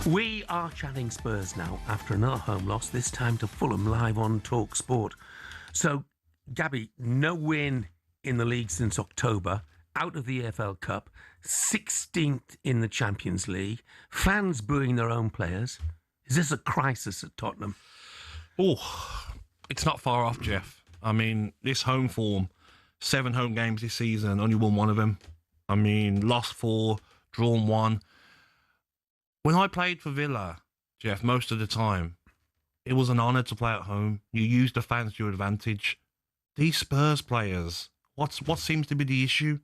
We are chatting Spurs now after another home loss, this time to Fulham, live on talkSPORT. So, Gabby, no win in the league since October, out of the EFL Cup, 16th in the Champions League, fans booing their own players. Is this a crisis at Tottenham? Oh, it's not far off, Jeff. I mean, this home form, 7 home games this season, only won 1 of them. I mean, lost 4, drawn 1. When I played for Villa, Jeff, most of the time, it was an honour to play at home. You used the fans to your advantage. These Spurs players, what seems to be the issue?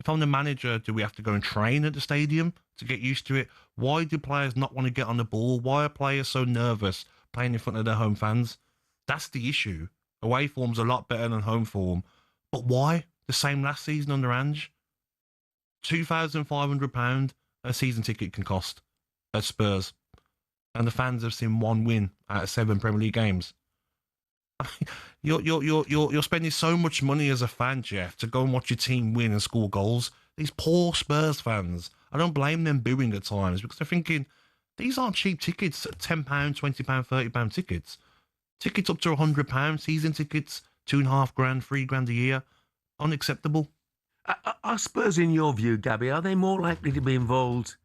If I'm the manager, do we have to go and train at the stadium to get used to it? Why do players not want to get on the ball? Why are players so nervous playing in front of their home fans? That's the issue. Away form's a lot better than home form. But why? The same last season under Ange. £2,500 a season ticket can cost at Spurs. And the fans have seen 1 win out of 7 Premier League games. You're spending so much money as a fan, Jeff, to go and watch your team win and score goals. These poor Spurs fans, I don't blame them booing at times because they're thinking, these aren't cheap tickets, £10, £20, £30 tickets. Tickets up to £100, season tickets, £2.5 grand, £3 grand a year. Unacceptable. Are Spurs, in your view, Gabby, are they more likely to be involved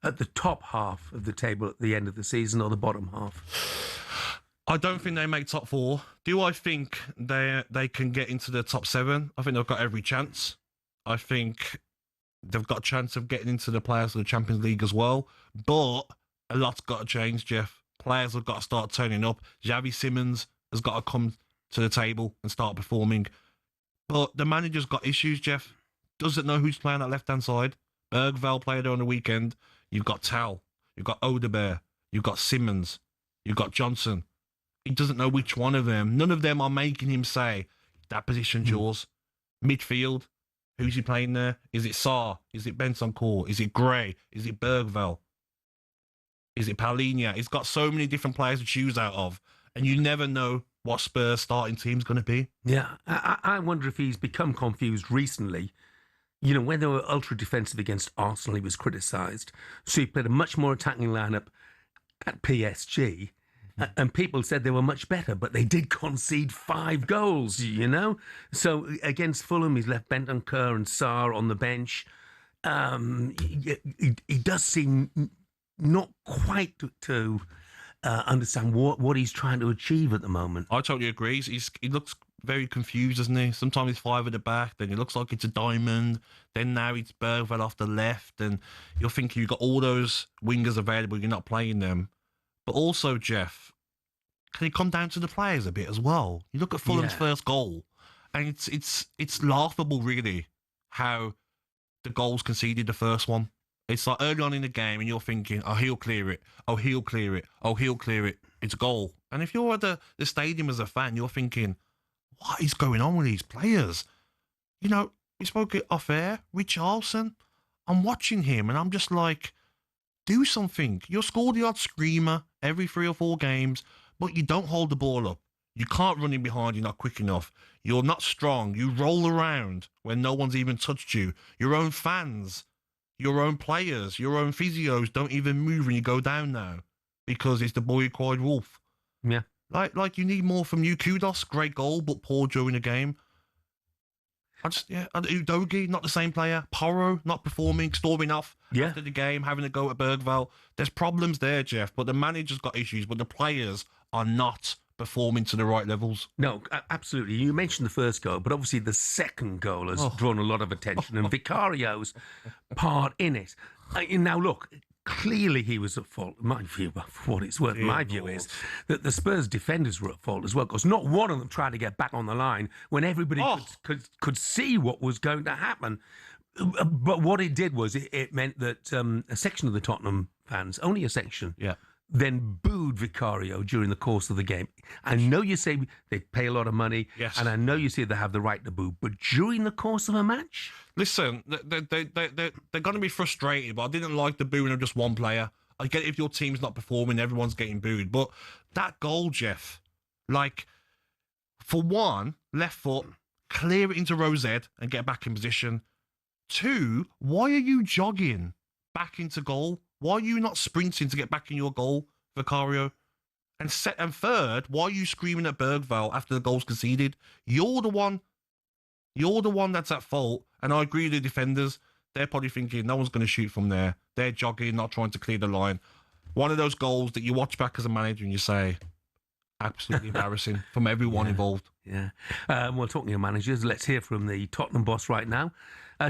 at the top half of the table at the end of the season or the bottom half? I don't think they make top 4. Do I think they can get into the top 7? I think they've got every chance. I think they've got a chance of getting into the players of the Champions League as well. But a lot's got to change, Jeff. Players have got to start turning up. Xavi Simons has got to come to the table and start performing. But the manager's got issues, Jeff. Doesn't know who's playing that left-hand side. Bergvall played there on the weekend. You've got Tal. You've got Odebear. You've got Simmons. You've got Johnson. He doesn't know which one of them. None of them are making him say, that position's yours. Midfield, who's he playing there? Is it Sarr? Is it Bentancur? Is it Gray? Is it Bergvall? Is it Paulinho? He's got so many different players to choose out of, and you never know what Spurs starting team's going to be. Yeah, I wonder if he's become confused recently. You know, when they were ultra defensive against Arsenal, he was criticised. So he played a much more attacking lineup at PSG. And people said they were much better, but they did concede 5 goals, you know? So against Fulham, he's left Bentancur and Sarr on the bench. He does seem not quite to understand what he's trying to achieve at the moment. I totally agree. He looks very confused, doesn't he? Sometimes he's 5 at the back, then he looks like it's a diamond. Then now it's Bergvall off the left, and you're thinking you've got all those wingers available, you're not playing them. But also, Jeff, can it come down to the players a bit as well? You look at Fulham's first goal, and it's laughable, really, how the goals conceded the first one. It's like early on in the game, and you're thinking, oh, he'll clear it. Oh, he'll clear it. Oh, he'll clear it. It's a goal. And if you're at the stadium as a fan, you're thinking, what is going on with these players? You know, we spoke it off air, Richarlison. I'm watching him, and I'm just like, do something. You'll score the odd screamer every 3 or 4 games, but you don't hold the ball up. You can't run in behind. You're not quick enough. You're not strong. You roll around when no one's even touched you. Your own fans, your own players, your own physios don't even move when you go down now because it's the boy who cried wolf. Yeah. Like you need more from you. Kudos, great goal, but poor during the game. Udogie, not the same player. Porro, not performing, storming off after the game, having to go at Bergvall. There's problems there, Jeff, but the manager's got issues, but the players are not performing to the right levels. No, absolutely. You mentioned the first goal, but obviously the second goal has drawn a lot of attention, and Vicario's part in it. Now, look, clearly he was at fault. My view, for what it's worth, my view is that the Spurs defenders were at fault as well, because not one of them tried to get back on the line when everybody could see what was going to happen. But what it did was it meant that a section of the Tottenham fans, only a section, then booed Vicario during the course of the game. I know you say they pay a lot of money, and I know you say they have the right to boo, but during the course of a match? Listen, they're going to be frustrated, but I didn't like the booing of just one player. I get it if your team's not performing, everyone's getting booed. But that goal, Jeff, like, for one, left foot, clear it into Rosette and get back in position. 2, why are you jogging back into goal? Why are you not sprinting to get back in your goal, Vicario? And third, why are you screaming at Bergvall after the goal's conceded? You're the one that's at fault. And I agree with the defenders. They're probably thinking no one's going to shoot from there. They're jogging, not trying to clear the line. One of those goals that you watch back as a manager and you say, absolutely embarrassing from everyone involved. Yeah. Well, talking of managers, let's hear from the Tottenham boss right now.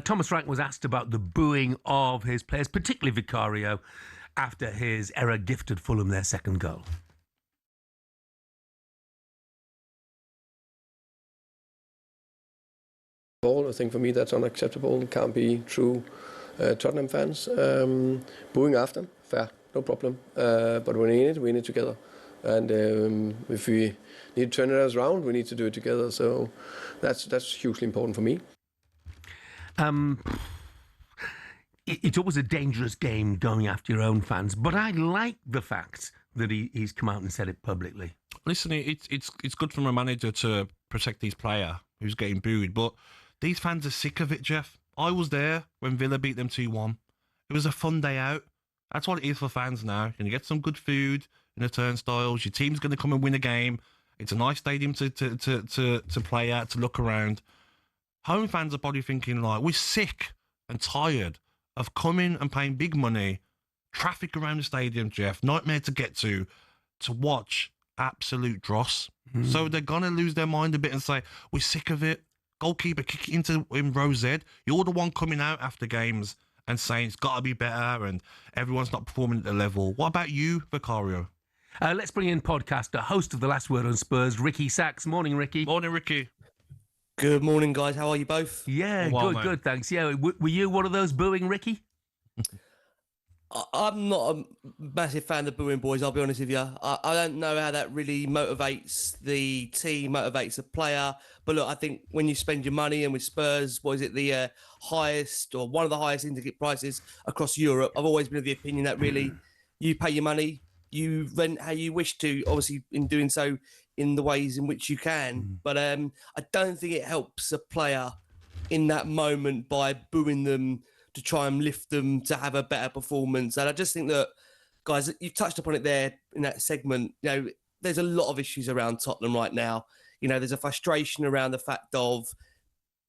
Thomas Frank was asked about the booing of his players, particularly Vicario, after his error gifted Fulham their second goal. I think for me that's unacceptable. It can't be true. Tottenham fans booing after, fair, no problem. But when we in it together. And if we need to turn it around, we need to do it together. So that's hugely important for me. It's always a dangerous game going after your own fans, but I like the fact that he's come out and said it publicly. Listen, it's good from a manager to protect his player who's getting booed, but these fans are sick of it, Jeff. I was there when Villa beat them 2-1. It was a fun day out. That's what it is for fans now. You're going to get some good food in the turnstiles. Your team's going to come and win a game. It's a nice stadium to play at, to look around. Home fans are probably thinking, like, we're sick and tired of coming and paying big money, traffic around the stadium, Jeff, nightmare to get to watch absolute dross. So they're going to lose their mind a bit and say, we're sick of it. Goalkeeper, kick it in row Z. You're the one coming out after games and saying it's got to be better and everyone's not performing at the level. What about you, Vicario? Let's bring in podcaster, host of The Last Word on Spurs, Ricky Sachs. Morning, Ricky. Morning, Ricky. Good morning, guys. How are you both? Yeah, well, good, thanks. Yeah, were you one of those booing, Ricky? I'm not a massive fan of booing boys, I'll be honest with you. I don't know how that really motivates the team, motivates the player. But look, I think when you spend your money, and with Spurs, what is it, the highest or one of the highest ticket prices across Europe, I've always been of the opinion that really you pay your money, you rent how you wish to, obviously in doing so in the ways in which you can. But I don't think it helps a player in that moment by booing them to try and lift them to have a better performance. And I just think that, guys, you've touched upon it there in that segment. You know, there's a lot of issues around Tottenham right now. You know, there's a frustration around the fact of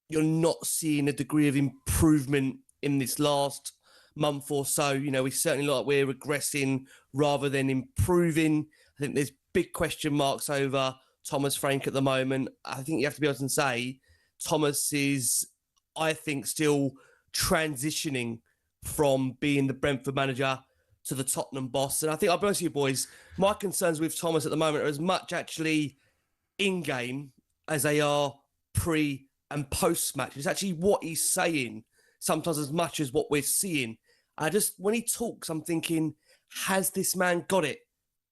you're not seeing a degree of improvement in this last month or so. You know, we certainly look like we're regressing rather than improving. I think there's big question marks over Thomas Frank at the moment. I think you have to be able to say Thomas is, I think, still transitioning from being the Brentford manager to the Tottenham boss. And I think, I'll be honest with you boys, my concerns with Thomas at the moment are as much actually in-game as they are pre and post-match. It's actually what he's saying sometimes as much as what we're seeing. When he talks, I'm thinking, has this man got it?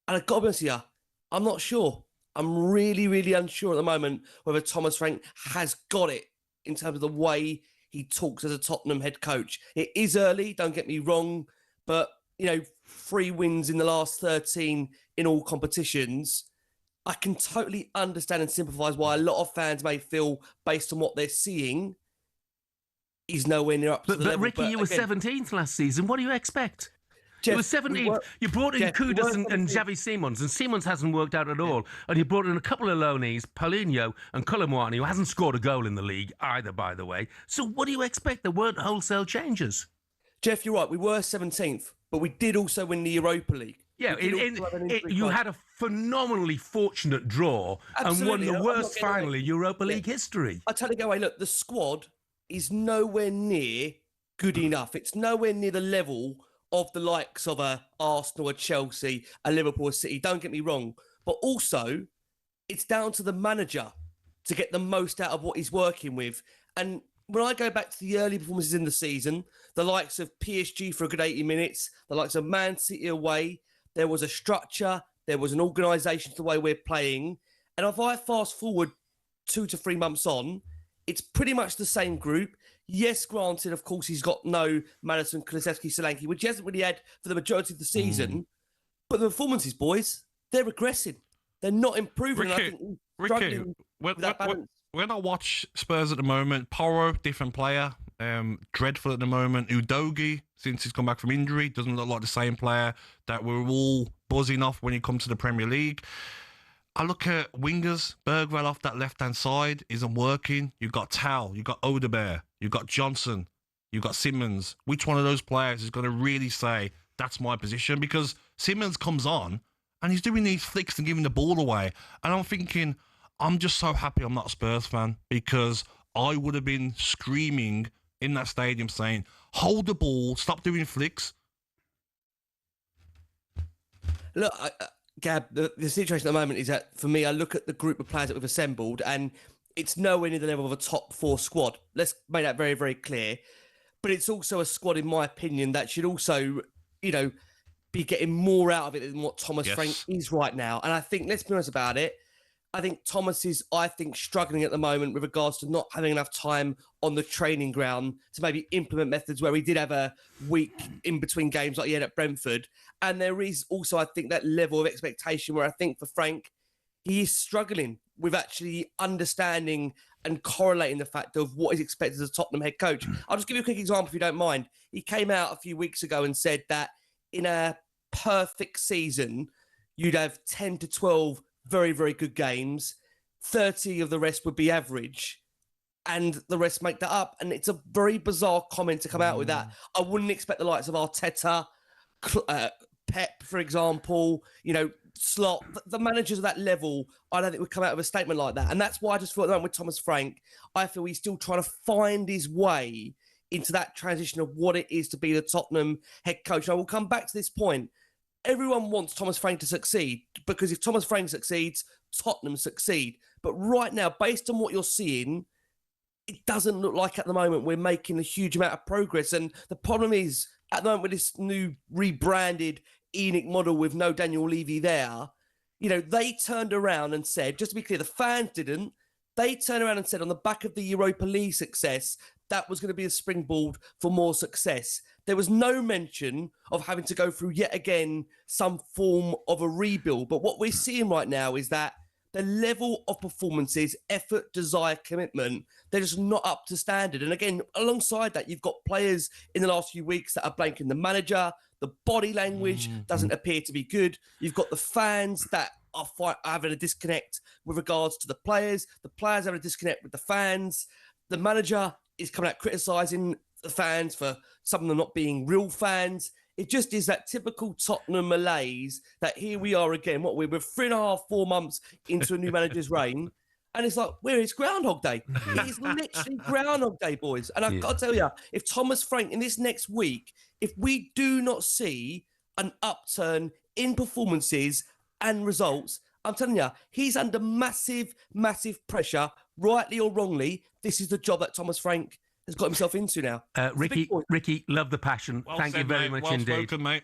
And I've got to be honest with you, I'm not sure. I'm really, really unsure at the moment whether Thomas Frank has got it in terms of the way he talks as a Tottenham head coach. It is early, don't get me wrong, but, 3 wins in the last 13 in all competitions. I can totally understand and sympathise why a lot of fans may feel, based on what they're seeing, he's nowhere near up to the level. Ricky, you were 17th last season. What do you expect? Jeff, you were 17th. You brought in Kudus and Xavi Simons, and Simons hasn't worked out at all. And you brought in a couple of loanees, Paulinho and Colomwani, who hasn't scored a goal in the league either, by the way. So what do you expect? There weren't wholesale changes. Jeff, you're right. We were 17th, but we did also win the Europa League. Yeah, you had a phenomenally fortunate draw. Absolutely. And won the worst final in Europa League history. I tell you, go away. Look, the squad is nowhere near good enough. It's nowhere near the level of the likes of a Arsenal, a Chelsea, a Liverpool, a City. Don't get me wrong. But also, it's down to the manager to get the most out of what he's working with. And when I go back to the early performances in the season, the likes of PSG for a good 80 minutes, the likes of Man City away, there was a structure, there was an organisation to the way we're playing. And if I fast forward 2 to 3 months on, it's pretty much the same group. Yes, granted, of course, he's got no Maddison, Kulusevski, Solanke, which he hasn't really had for the majority of the season. But the performances, boys, they're regressing. They're not improving. Ricky, when I watch Spurs at the moment, Porro, different player. dreadful at the moment. Udogie, since he's come back from injury, doesn't look like the same player that we're all buzzing off when he comes to the Premier League. I look at wingers. Bergwell off that left-hand side isn't working. You've got Tal, you've got Odebear, you've got Johnson, you've got Simmons. Which one of those players is going to really say, that's my position? Because Simmons comes on and he's doing these flicks and giving the ball away. And I'm thinking, I'm just so happy I'm not a Spurs fan, because I would have been screaming in that stadium saying, hold the ball, stop doing flicks. Look, Gab, the situation at the moment is that, for me, I look at the group of players that we've assembled and it's nowhere near the level of a top 4 squad. Let's make that very, very clear. But it's also a squad, in my opinion, that should also, be getting more out of it than what Thomas Frank is right now. And I think, let's be honest about it, I think Thomas is, struggling at the moment with regards to not having enough time on the training ground to maybe implement methods where he did have a week in between games like he had at Brentford. And there is also, I think, that level of expectation where I think for Frank, he is struggling with actually understanding and correlating the fact of what is expected as a Tottenham head coach. I'll just give you a quick example, if you don't mind. He came out a few weeks ago and said that in a perfect season, you'd have 10 to 12 very, very good games. 30 of the rest would be average, and the rest make that up. And it's a very bizarre comment to come out with that. I wouldn't expect the likes of Arteta, Pep, for example, Slot, the managers of that level, I don't think would come out with a statement like that. And that's why I just feel at the moment with Thomas Frank, I feel he's still trying to find his way into that transition of what it is to be the Tottenham head coach. And I will come back to this point. Everyone wants Thomas Frank to succeed, because if Thomas Frank succeeds, Tottenham succeed. But right now, based on what you're seeing, it doesn't look like at the moment we're making a huge amount of progress. And the problem is, at the moment with this new rebranded ENIC model with no Daniel Levy there, they turned around and said, just to be clear, the fans didn't, they turned around and said on the back of the Europa League success, that was going to be a springboard for more success. There was no mention of having to go through yet again some form of a rebuild. But what we're seeing right now is that the level of performances, effort, desire, commitment, they're just not up to standard. And again, alongside that, you've got players in the last few weeks that are blanking the manager. The body language doesn't appear to be good. You've got the fans that are having a disconnect with regards to the players. The players having a disconnect with the fans. The manager is coming out criticising the fans for some of them not being real fans. It just is that typical Tottenham malaise that here we are again. We're 3.5, 4 months into a new manager's reign. And it's like, it's Groundhog Day. It is literally Groundhog Day, boys. And I've got to tell you, if Thomas Frank in this next week, if we do not see an upturn in performances and results, I'm telling you, he's under massive, massive pressure, rightly or wrongly. This is the job that Thomas Frank has got himself into now. Ricky, love the passion. Well Thank said, you very mate. much Well indeed. spoken, mate.